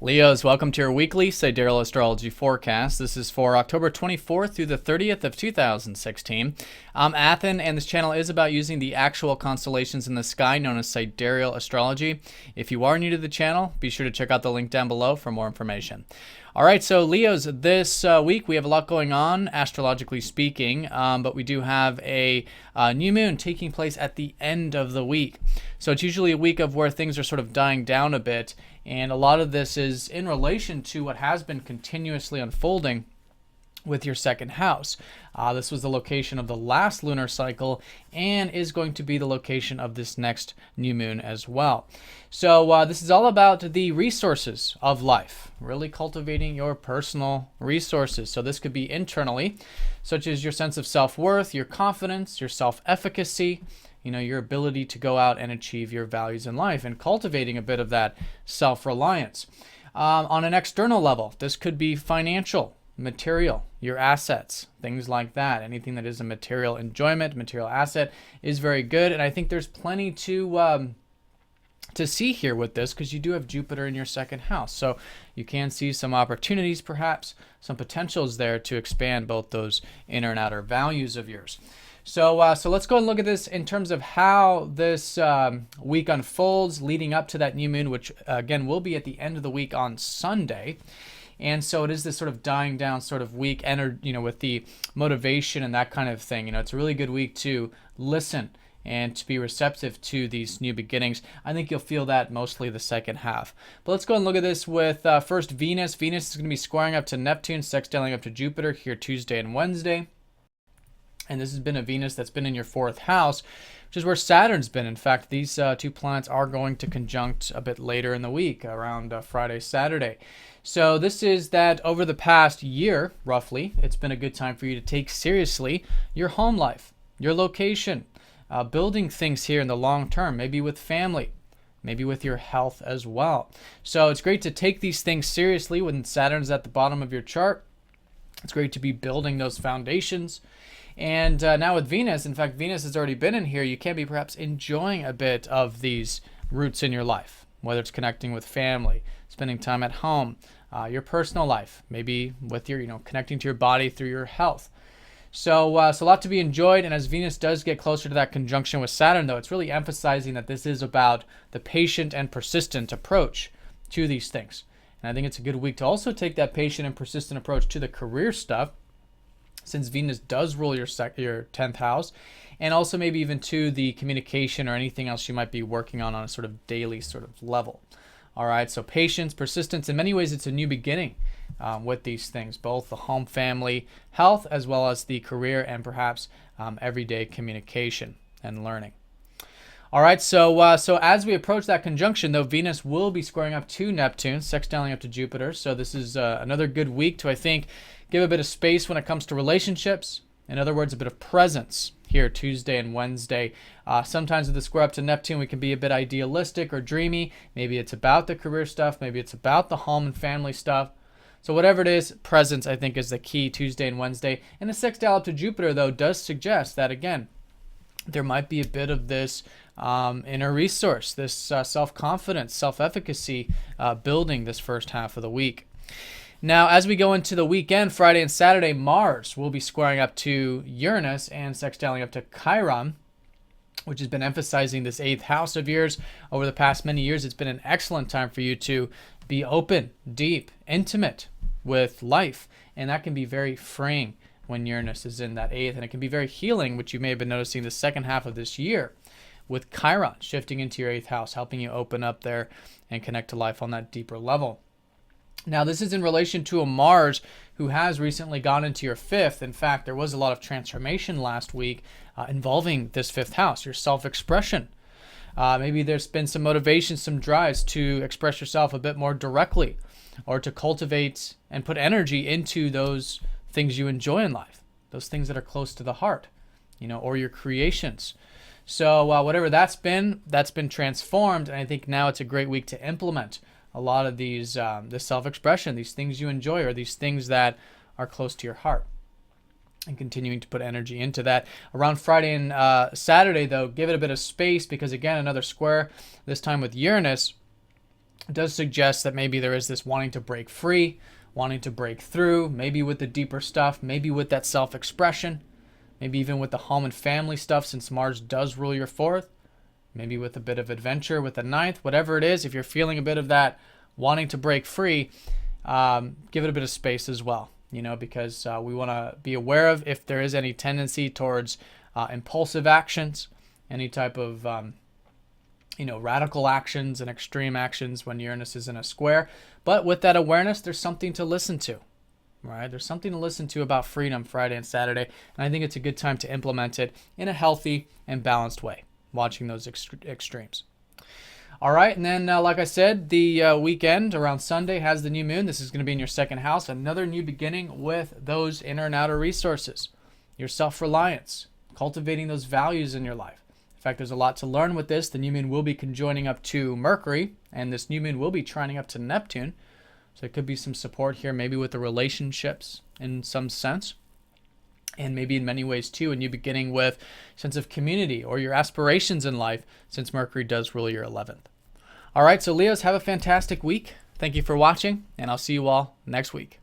Leos, welcome to your weekly Sidereal Astrology forecast. This is for October 24th through the 30th of 2016. I'm Athen, and this channel is about using the actual constellations in the sky known as Sidereal Astrology. If you are new to the channel, be sure to check out the link down below for more information. All right, so Leos, this week we have a lot going on, astrologically speaking, but we do have a new moon taking place at the end of the week. So it's usually a week of where things are sort of dying down a bit, and a lot of this is in relation to what has been continuously unfolding with your second house. This was the location of the last lunar cycle and is going to be the location of this next new moon as well. So this is all about the resources of life, really cultivating your personal resources. So this could be internally, such as your sense of self-worth, your confidence, your self-efficacy, your ability to go out and achieve your values in life and cultivating a bit of that self-reliance. On an external level, this could be financial, material, your assets, things like that. Anything that is a material enjoyment, material asset is very good. And I think there's plenty to see here with this because you do have Jupiter in your second house. So you can see some opportunities, perhaps some potentials there to expand both those inner and outer values of yours. So let's go and look at this in terms of how this week unfolds leading up to that new moon, which again will be at the end of the week on Sunday. And so it is this sort of dying down sort of week, with the motivation and that kind of thing. It's a really good week to listen and to be receptive to these new beginnings. I think you'll feel that mostly the second half. But let's go and look at this with first Venus. Venus is going to be squaring up to Neptune, sextiling up to Jupiter here Tuesday and Wednesday. And this has been a Venus that's been in your fourth house, which is where Saturn's been. In fact, these two planets are going to conjunct a bit later in the week, around Friday, Saturday. So this is that over the past year, roughly, it's been a good time for you to take seriously your home life, your location, building things here in the long term, maybe with family, maybe with your health as well. So it's great to take these things seriously when Saturn's at the bottom of your chart. It's great to be building those foundations. And now with Venus, in fact, Venus has already been in here. You can be perhaps enjoying a bit of these roots in your life, whether it's connecting with family, spending time at home, your personal life, maybe with your, connecting to your body through your health. So a lot to be enjoyed. And as Venus does get closer to that conjunction with Saturn, though, it's really emphasizing that this is about the patient and persistent approach to these things. And I think it's a good week to also take that patient and persistent approach to the career stuff, since Venus does rule your 10th house, and also maybe even to the communication or anything else you might be working on a sort of daily sort of level. All right, so patience, persistence, in many ways it's a new beginning with these things, both the home, family, health, as well as the career and perhaps everyday communication and learning. All right, so as we approach that conjunction, though, Venus will be squaring up to Neptune, sextiling up to Jupiter. So this is another good week to, I think, give a bit of space when it comes to relationships. In other words, a bit of presence here Tuesday and Wednesday. Sometimes with the square up to Neptune, we can be a bit idealistic or dreamy. Maybe it's about the career stuff. Maybe it's about the home and family stuff. So whatever it is, presence, I think, is the key Tuesday and Wednesday. And the sextile up to Jupiter, though, does suggest that, again, there might be a bit of this inner resource, this self-confidence, self-efficacy building this first half of the week. Now, as we go into the weekend, Friday and Saturday, Mars will be squaring up to Uranus and sextiling up to Chiron, which has been emphasizing this 8th house of yours. Over the past many years, it's been an excellent time for you to be open, deep, intimate with life, and that can be very freeing when Uranus is in that 8th, and it can be very healing, which you may have been noticing the second half of this year with Chiron shifting into your 8th house, helping you open up there and connect to life on that deeper level. Now, this is in relation to a Mars who has recently gone into your 5th. In fact, there was a lot of transformation last week involving this 5th house, your self-expression. Maybe there's been some motivation, some drives to express yourself a bit more directly, or to cultivate and put energy into those things you enjoy in life, those things that are close to the heart, or your creations. So whatever that's been transformed, and I think now it's a great week to implement a lot of these, this self-expression, these things you enjoy, or these things that are close to your heart, and continuing to put energy into that. Around Friday and Saturday, though, give it a bit of space because, again, another square, this time with Uranus, It does suggest that maybe there is this wanting to break free, wanting to break through, maybe with the deeper stuff, maybe with that self-expression, maybe even with the home and family stuff since Mars does rule your fourth, maybe with a bit of adventure with the ninth, whatever it is. If you're feeling a bit of that wanting to break free, give it a bit of space as well, because we want to be aware of if there is any tendency towards impulsive actions, any type of radical actions and extreme actions when Uranus is in a square. But with that awareness, there's something to listen to, right? There's something to listen to about freedom Friday and Saturday, and I think it's a good time to implement it in a healthy and balanced way, watching those extremes. All right, and then like I said, the weekend around Sunday has the new moon. This is going to be in your second house, another new beginning with those inner and outer resources, your self-reliance, cultivating those values in your life. In fact, there's a lot to learn with this. The new moon will be conjoining up to Mercury, and this new moon will be trining up to Neptune. So it could be some support here, maybe with the relationships in some sense, and maybe in many ways too, a new beginning with sense of community or your aspirations in life, since Mercury does rule your 11th. All right, so Leos, have a fantastic week. Thank you for watching, and I'll see you all next week.